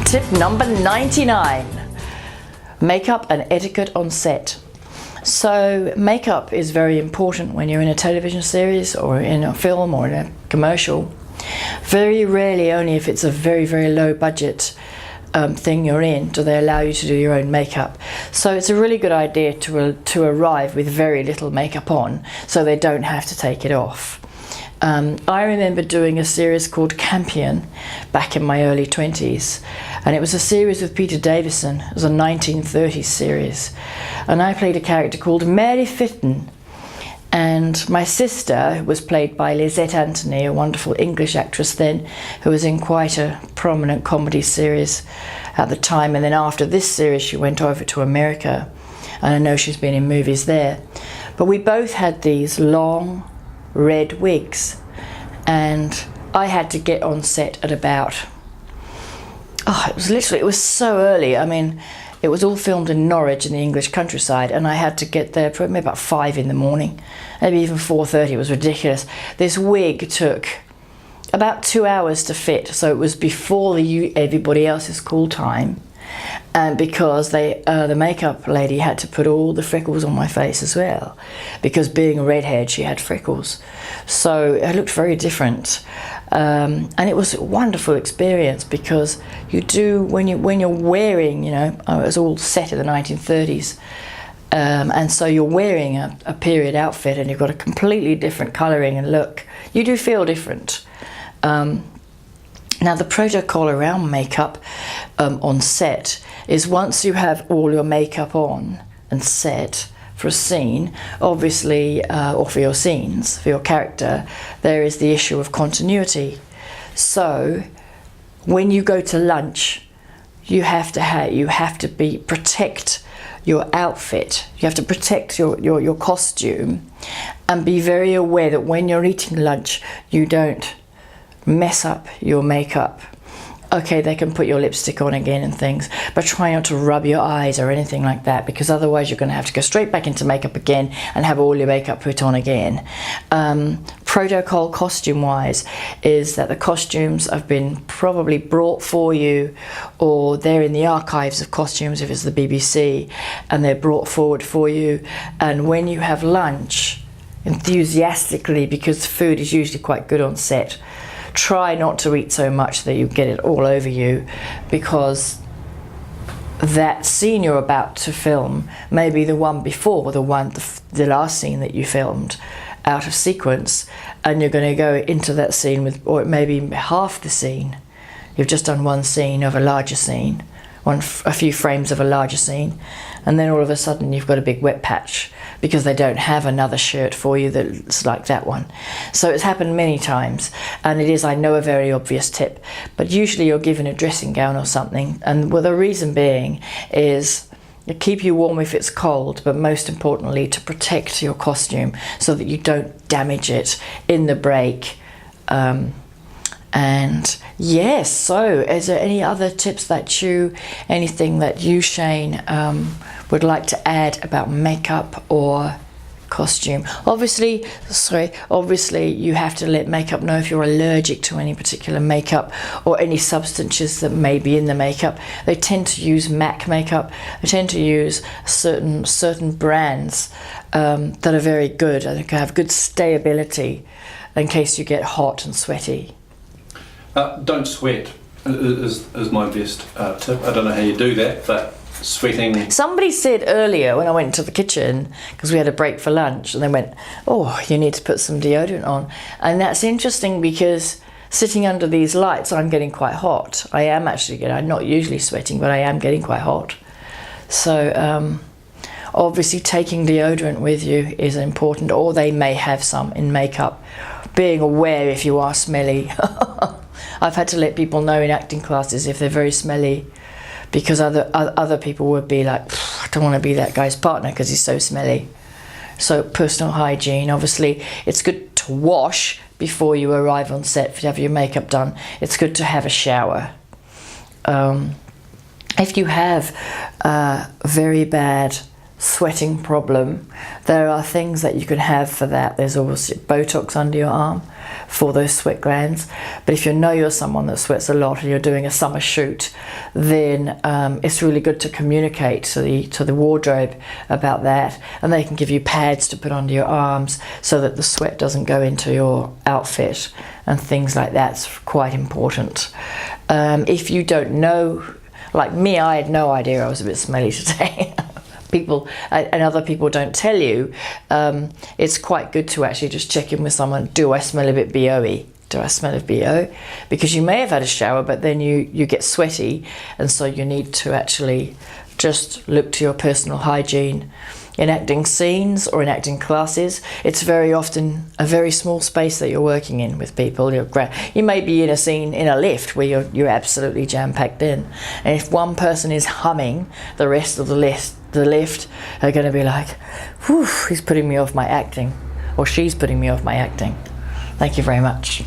Tip number 99, makeup and etiquette on set. So makeup is very important when you're in a television series or in a film or in a commercial. Very rarely, only if it's a very, very low budget thing you're in, do they allow you to do your own makeup. So it's a really good idea to arrive with very little makeup on so they don't have to take it off. I remember doing a series called Campion back in my early 20s, and it was a series with Peter Davison. It was a 1930s series, and I played a character called Mary Fitton, and my sister was played by Lisette Anthony, a wonderful English actress then, who was in quite a prominent comedy series at the time, and then after this series she went over to America, and I know she's been in movies there. But we both had these long red wigs, and I had to get on set at about, it was so early. I mean, it was all filmed in Norwich in the English countryside, and I had to get there probably about 5 in the morning, maybe even 4:30. It was ridiculous. This wig took about 2 hours to fit, so it was before everybody else's call time, and because the makeup lady had to put all the freckles on my face as well, because being a redhead she had freckles, so it looked very different. And it was a wonderful experience, because you do, when you're wearing, you know, it was all set in the 1930s, and so you're wearing a period outfit and you've got a completely different colouring and look. You do feel different. Now the protocol around makeup on set is, once you have all your makeup on and set for a scene, obviously, or for your scenes, for your character, there is the issue of continuity. So when you go to lunch, you have to protect your outfit. You have to protect your costume, and be very aware that when you're eating lunch, you don't mess up your makeup. Okay, they can put your lipstick on again and things, but try not to rub your eyes or anything like that, because otherwise you're going to have to go straight back into makeup again and have all your makeup put on again. Protocol costume wise is that the costumes have been probably brought for you, or they're in the archives of costumes if it's the BBC, and they're brought forward for you. And when you have lunch, enthusiastically, because food is usually quite good on set, try not to eat so much that you get it all over you, because that scene you're about to film may be the one before the last scene that you filmed out of sequence, and you're going to go into that scene with, or maybe half the scene. You've just done one scene of a larger scene, a few frames of a larger scene, and then all of a sudden you've got a big wet patch because they don't have another shirt for you that's like that one. So it's happened many times, and it is, I know, a very obvious tip, but usually you're given a dressing gown or something, and well, the reason being is to keep you warm if it's cold, but most importantly to protect your costume so that you don't damage it in the break. And yes, so is there any other tips anything that you, Shane, would like to add about makeup or costume? Obviously you have to let makeup know if you're allergic to any particular makeup or any substances that may be in the makeup. They tend to use MAC makeup. They tend to use certain brands that are very good and have good stayability in case you get hot and sweaty. Don't sweat is my best tip. I don't know how you do that, but sweating. Somebody said earlier when I went to the kitchen, because we had a break for lunch, and they went, "Oh, you need to put some deodorant on." And that's interesting, because sitting under these lights I'm getting quite hot. I am actually I'm not usually sweating, but I am getting quite hot. So obviously taking deodorant with you is important, or they may have some in makeup. Being aware if you are smelly. I've had to let people know in acting classes if they're very smelly, because other people would be like, I don't want to be that guy's partner because he's so smelly. So personal hygiene, obviously it's good to wash before you arrive on set. If you have your makeup done, it's good to have a shower. If you have very bad sweating problem, there are things that you can have for that. There's always Botox under your arm for those sweat glands. But if you know you're someone that sweats a lot and you're doing a summer shoot, then it's really good to communicate to the wardrobe about that, and they can give you pads to put under your arms so that the sweat doesn't go into your outfit and things like that's quite important. If you don't know, like me, I had no idea I was a bit smelly today. People and other people don't tell you. It's quite good to actually just check in with someone. Do I smell a bit BO-y? Do I smell of BO? Because you may have had a shower, but then you get sweaty, and so you need to actually just look to your personal hygiene. In acting scenes or in acting classes, it's very often a very small space that you're working in with people. You may be in a scene in a lift where you're absolutely jam-packed in, and if one person is humming, the rest of the lift are going to be like, whew, he's putting me off my acting, or she's putting me off my acting. Thank you very much.